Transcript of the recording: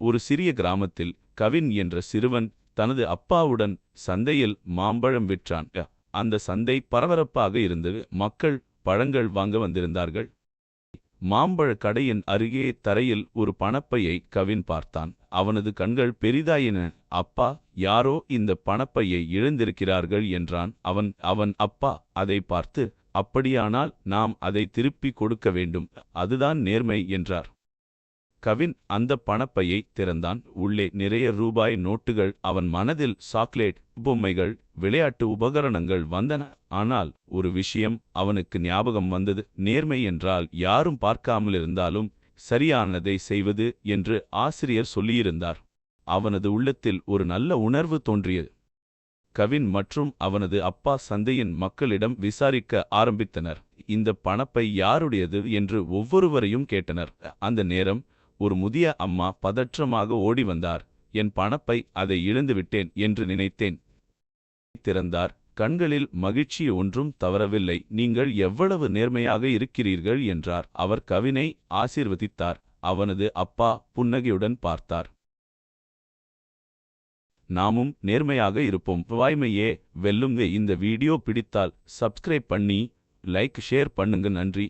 ஒரு சிறிய கிராமத்தில் கவின் என்ற சிறுவன் தனது அப்பாவுடன் சந்தையில் மாம்பழம் விற்றான். அந்த சந்தை பரபரப்பாக இருந்தது. மக்கள் பழங்கள் வாங்க வந்திருந்தார்கள். மாம்பழக் கடையின் அருகே தரையில் ஒரு பணப்பையை கவின் பார்த்தான். அவனது கண்கள் பெரிதாயின. அப்பா, யாரோ இந்த பணப்பையை இழந்திருக்கிறார்கள் என்றான் அவன். அப்பா அதை பார்த்து, அப்படியானால் நாம் அதை திருப்பிக் கொடுக்க வேண்டும், அதுதான் நேர்மை என்றார். கவின் அந்த பணப்பையை திறந்தான். உள்ளே நிறைய ரூபாய் நோட்டுகள். அவன் மனதில் சாக்லேட், பொம்மைகள், விளையாட்டு உபகரணங்கள் வந்தன. ஆனால் ஒரு விஷயம் அவனுக்கு ஞாபகம் வந்தது. நேர்மை என்றால் யாரும் பார்க்காமலிருந்தாலும் சரியானதை செய்வது என்று ஆசிரியர் சொல்லியிருந்தார். அவனது உள்ளத்தில் ஒரு நல்ல உணர்வு தோன்றியது. கவின் மற்றும் அவனது அப்பா சந்தையின் மக்களிடம் விசாரிக்க ஆரம்பித்தனர். இந்த பணப்பை யாருடையது என்று ஒவ்வொருவரையும் கேட்டனர். அந்த நேரம் ஒரு முதிய அம்மா பதற்றமாக ஓடி வந்தார். என் பணப்பை, அதை இழந்துவிட்டேன் என்று நினைத்தேன். திறந்தார். கண்களில் மகிழ்ச்சி ஒன்றும் தவறவில்லை. நீங்கள் எவ்வளவு நேர்மையாக இருக்கிறீர்கள் என்றார். அவர் கவினை ஆசீர்வதித்தார். அவனது அப்பா புன்னகையுடன் பார்த்தார். நாமும் நேர்மையாக இருப்போம். வாய்மையே வெல்லுங்க. இந்த வீடியோ பிடித்தால் சப்ஸ்கிரைப் பண்ணி லைக் ஷேர் பண்ணுங்க. நன்றி.